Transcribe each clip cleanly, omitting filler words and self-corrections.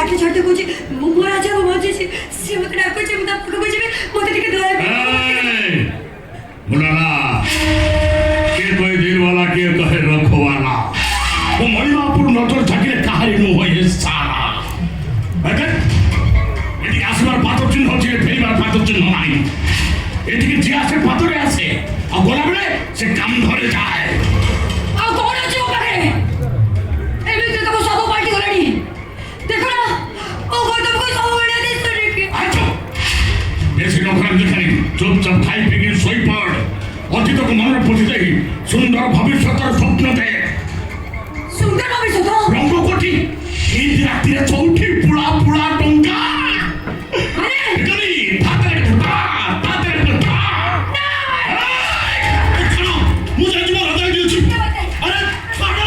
लाठी छाड़ते मुझे महाराजा को मुझे से मत डाको जे मत आपको मुझे मत दिखे दो मुलाना के कोई दिल वाला के कहे रखवाला वो महिमापुर नजर থাকিলে কাহারি নো হয় সারা আগে এটি আসবার পাথর চিহ্ন হচ্ছে ফেরিবার পাথর চিহ্ন নাই এদিকে যে আছে পাথরে আছে আর গোলাপড়ে সে কাম ধরে যায় আর কোন আছে ওখানে এমনিতে তো সব পার্টি করেনি দেখো না ও কত কত সব বড় দিস রে আচ্ছা বেশি লোকরা দেখানি চুপচাপ খাই পিকে সই পড় অতীত মনের প্রতি দেখি সুন্দর ভবিষ্যতের স্বপ্ন দেখ সুন্দর ভবিষ্যৎ রঙ্গকটি এই রাত্রিরে চৌকি পুরা পুরা টঙ্কা আরে গলি তাদের কথা না এখানে মুজে জীবন আদায় দিয়েছি আরে ছাড়ো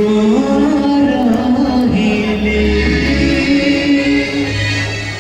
Oh